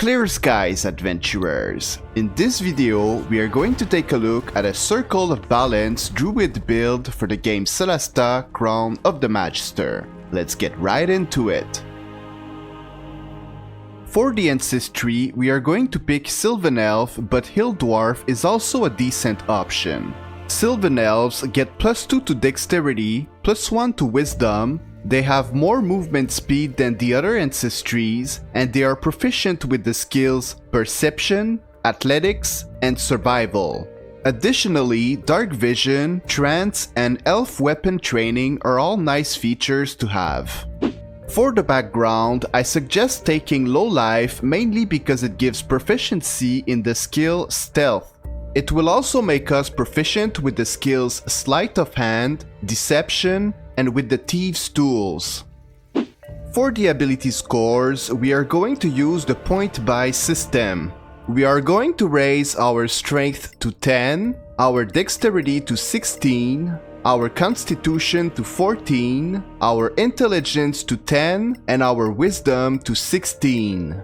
Clear skies, adventurers! In this video, we are going to take a look at a Circle of Balance Druid build for the game Solasta, Crown of the Magister. Let's get right into it. For the ancestry, we are going to pick Sylvan Elf, but Hill Dwarf is also a decent option. Sylvan Elves get +2 to Dexterity, +1 to Wisdom. They have more movement speed than the other ancestries, and they are proficient with the skills Perception, Athletics, and Survival. Additionally, Dark Vision, Trance, and Elf Weapon Training are all nice features to have. For the background, I suggest taking Low Life mainly because it gives proficiency in the skill Stealth. It will also make us proficient with the skills Sleight of Hand, Deception, and with the Thieves' Tools. For the ability scores, we are going to use the point buy system. We are going to raise our strength to 10, our dexterity to 16, our constitution to 14, our intelligence to 10, and our wisdom to 16.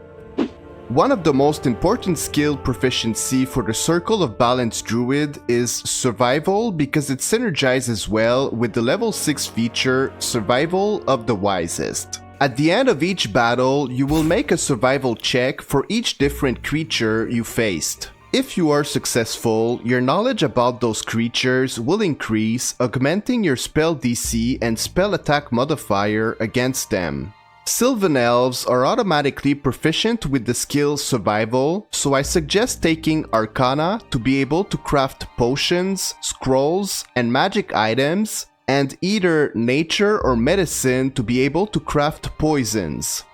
One of the most important skill proficiency for the Circle of Balance Druid is Survival because it synergizes well with the level 6 feature Survival of the Wisest. At the end of each battle, you will make a survival check for each different creature you faced. If you are successful, your knowledge about those creatures will increase, augmenting your spell DC and spell attack modifier against them. Sylvan Elves are automatically proficient with the skill Survival, so I suggest taking Arcana to be able to craft potions, scrolls, and magic items, and either Nature or Medicine to be able to craft poisons.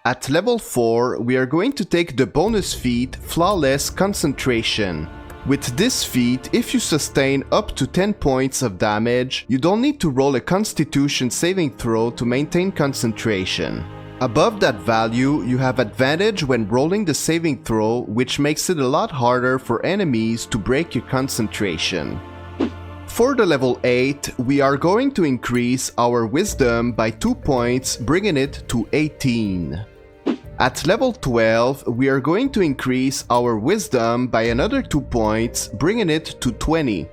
At level 4, we are going to take the bonus feat Flawless Concentration. With this feat, if you sustain up to 10 points of damage, you don't need to roll a Constitution saving throw to maintain concentration. Above that value, you have advantage when rolling the saving throw, which makes it a lot harder for enemies to break your concentration. For the level 8, we are going to increase our Wisdom by 2 points, bringing it to 18. At level 12, we are going to increase our Wisdom by another 2 points, bringing it to 20.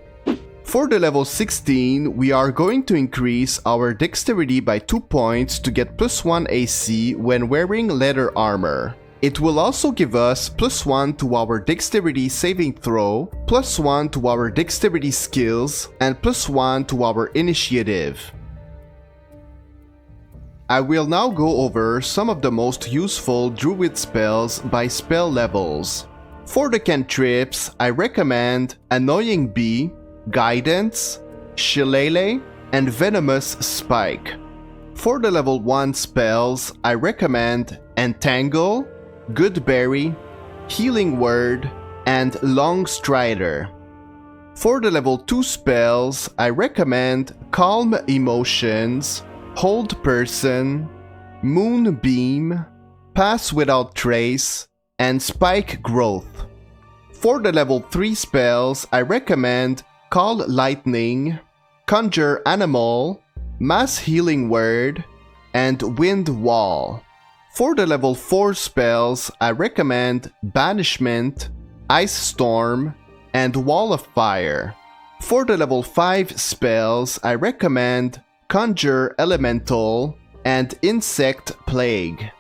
For the level 16, we are going to increase our Dexterity by 2 points to get +1 AC when wearing leather armor. It will also give us +1 to our Dexterity saving throw, +1 to our Dexterity skills, and +1 to our Initiative. I will now go over some of the most useful Druid spells by spell levels. For the Cantrips, I recommend Annoying Bee, Guidance, Shillelagh, and Venomous Spike. For the level 1 spells, I recommend Entangle, Goodberry, Healing Word, and Long Strider. For the level 2 spells, I recommend Calm Emotions, Hold Person, Moonbeam, Pass Without Trace, and Spike Growth. For the level 3 spells, I recommend Call Lightning, Conjure Animal, Mass Healing Word, and Wind Wall. For the level 4 spells, I recommend Banishment, Ice Storm, and Wall of Fire. For the level 5 spells, I recommend Conjure Elemental, and Insect Plague.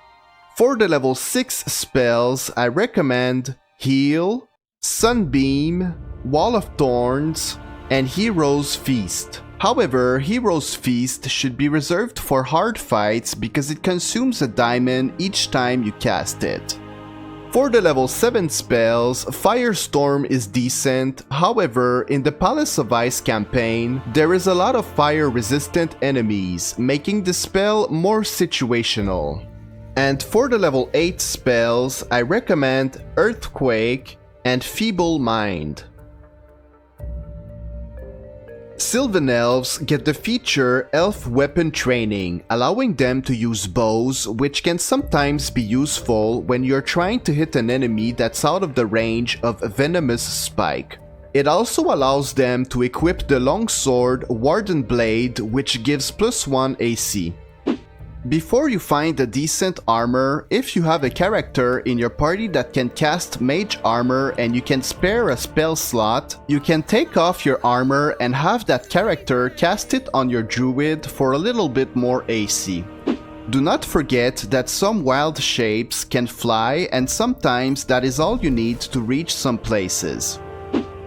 For the level 6 spells, I recommend Heal, Sunbeam, Wall of Thorns, and Hero's Feast. However, Hero's Feast should be reserved for hard fights because it consumes a diamond each time you cast it. For the level 7 spells, Firestorm is decent, however, in the Palace of Ice campaign, there is a lot of fire-resistant enemies, making the spell more situational. And for the level 8 spells, I recommend Earthquake and Feeble Mind. Sylvan Elves get the feature Elf Weapon Training, allowing them to use bows, which can sometimes be useful when you're trying to hit an enemy that's out of the range of Venomous Spike. It also allows them to equip the longsword Warden Blade, which gives +1 AC. Before you find a decent armor, if you have a character in your party that can cast mage armor and you can spare a spell slot, you can take off your armor and have that character cast it on your druid for a little bit more AC. Do not forget that some wild shapes can fly, and sometimes that is all you need to reach some places.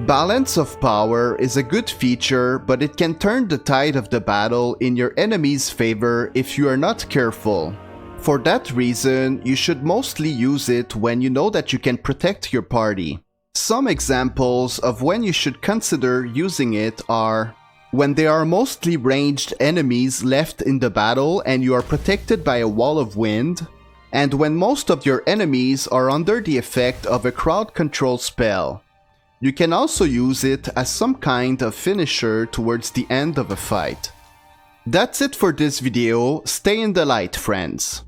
Balance of power is a good feature, but it can turn the tide of the battle in your enemy's favor if you are not careful. For that reason, you should mostly use it when you know that you can protect your party. Some examples of when you should consider using it are when there are mostly ranged enemies left in the battle and you are protected by a wall of wind, and when most of your enemies are under the effect of a crowd control spell. You can also use it as some kind of finisher towards the end of a fight. That's it for this video. Stay in the light, friends.